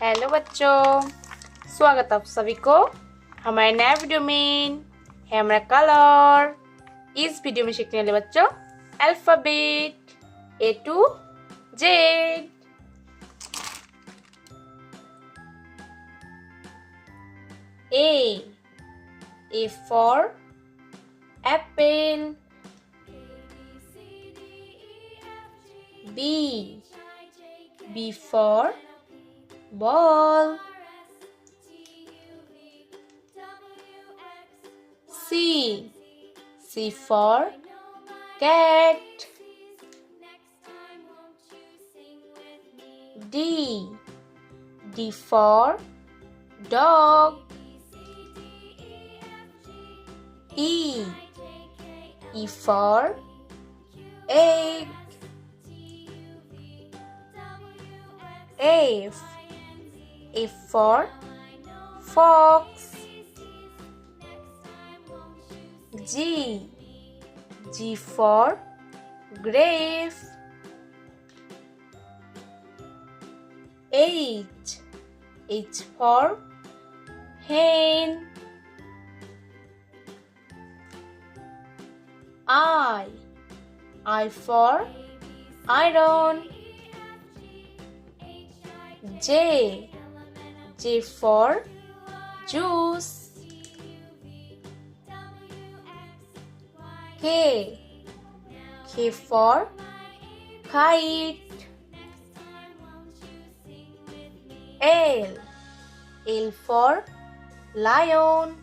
Hello बच्चों, स्वागत आप सभी को हमारे नए वीडियो में। है हमारा कलर। इस वीडियो में सीखने वाले बच्चों alphabet A to Z। A for apple. B for ball. C for cat. D for dog. E for egg. F for fox. G for grape. H for hen. I for iron. J for juice. K for kite. L for lion.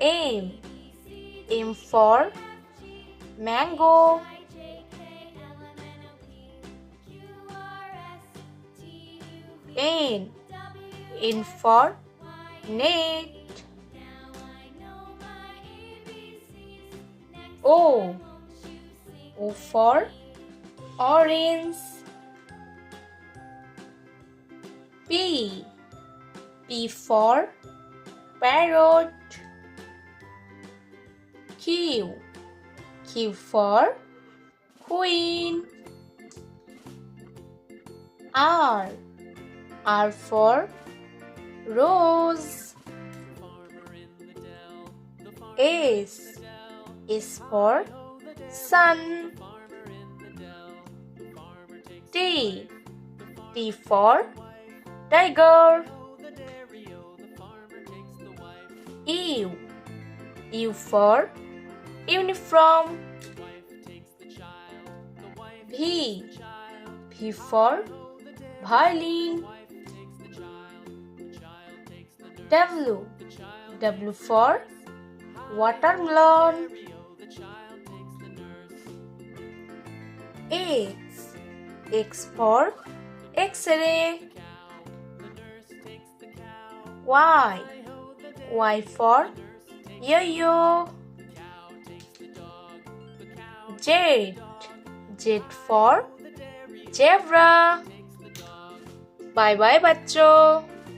M for mango. N for net. O for orange. P for parrot. Q for queen. R for rose. S for sun. T for tiger. U for uniform. V for violin. W for watermelon. X for X-ray. Y for yo-yo. Z for zebra। Bye bye बच्चों।